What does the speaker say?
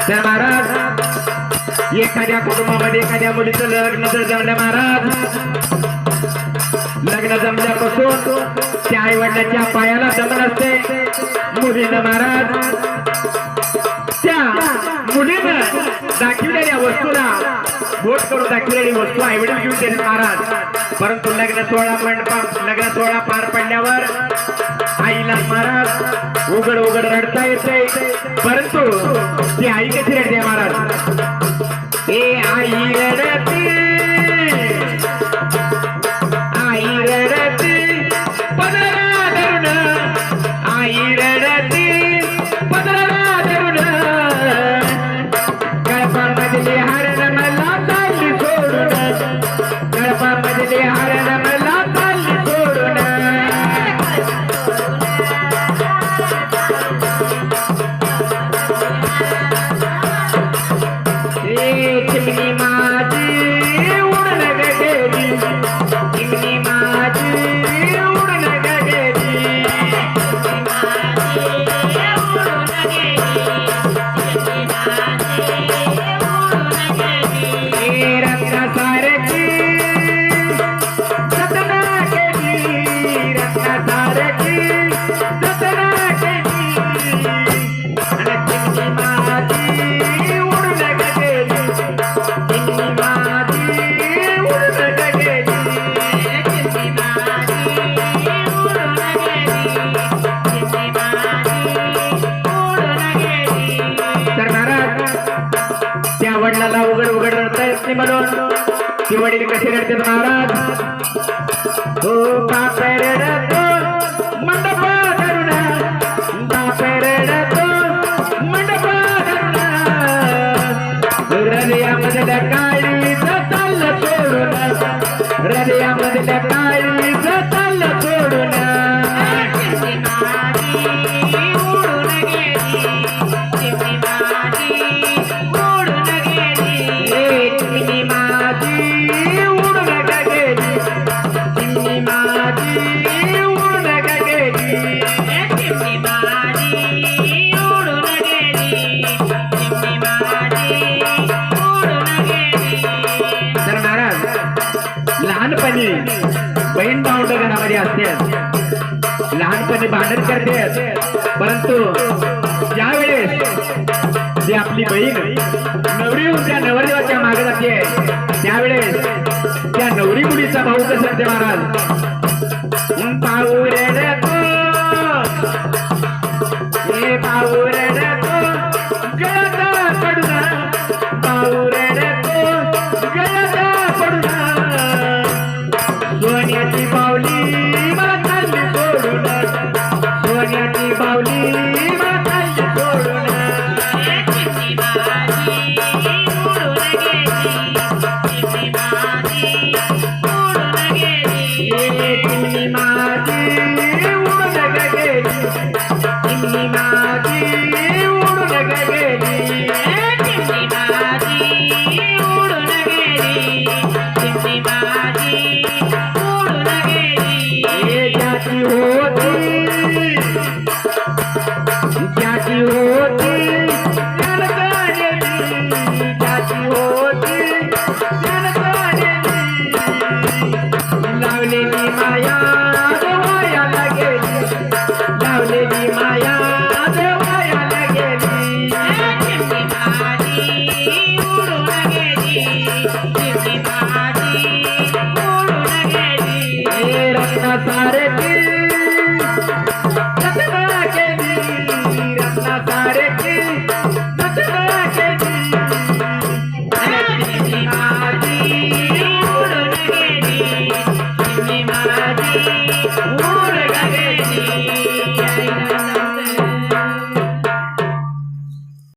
तर महाराज एखाद्या कुटुंबामध्ये एखाद्या मुलीचं लग्न जर जमलं महाराज, लग्न जमल्यापासून त्या आई वडिलांच्या पायाला जमन असते मुलीनं महाराज, त्या मुलीनं दाखविलेल्या वस्तूला बोट करून दाखविलेली वस्तू आई वडील घेऊन देतात महाराज. परंतु लग्न सोहळा पार पडल्यावर आईला महाराज उघड उघड रडता येते, परंतु ती आई कशी रडते महाराज. ए आई रडते, आई रडते पदरा धरून, आई रडते पदरा धरून, गळपामधले हारण मला चालली सोडून, गळपामधले हारण मला चालली सोडून. चिमणी माझी उडून गेली, चिमणी माझी उडून गेली, रत्नासारखी जतना केली, रत्नासारखी जतना केली, चिमणी माझी उडून गेली, चिमणी माझी उडून गेली, चिमणी माझी उडून गेली, चिमणी माझी उडून गेली. तर महाराज त्या वडिलाला उघड उघड रडता येत नाही म्हणून ती वडील कसे रडतात महाराज. हो बाप रडतो मंडप धरून, बाप रडतो मंडप धरून, हृदयामधल्या काळीचं चाललं सोडून, हृदयामधल्या काळीचं चाललं सोडून. चिमणी माझी उडून गेली, चिमणी माझी उडून गेली, चिमणी माझी उडून गेली, चिमणी माझी उडून गेली, चिमणी माझी उडून गेली, चिमणी माझी उडून गेली. तर महाराज लहानपणी बहीण भावंड घरामध्ये असते, लहानपणी भांडण करते, परंतु ज्या वेळेस जी आपली बहीण नवरी होऊन त्या नवरदेवाच्या मागे जाते, त्यावेळेस त्या नवरी मुलीचा भाऊ कसं असते महाराज. भाऊ रडतो, हे भाऊ रडतो गळ्यात पडून, भाऊ रडतो गळ्यात पडून, सोन्याची बावली मला चालली सोडून, सोन्याची बावली मला चालली सोडून. चिमणी माझी उडून गेली, चिमणी माझी उडून गेली, चिमणी माझी उडून गेली, चिमणी माझी उडून गेली, चिमणी माझी उडून गेली, चिमणी माझी उडून गेली. ज्याची होती, ज्याची होती जनता गेली, ज्याची होती जनता गेली, लावलेली माया देवायाला गेली, लावलेली माया देवायाला गेली. चिमणी माझी उडून गेली, चिमणी माझी उडून गेली, रत्नासारखी नटना केली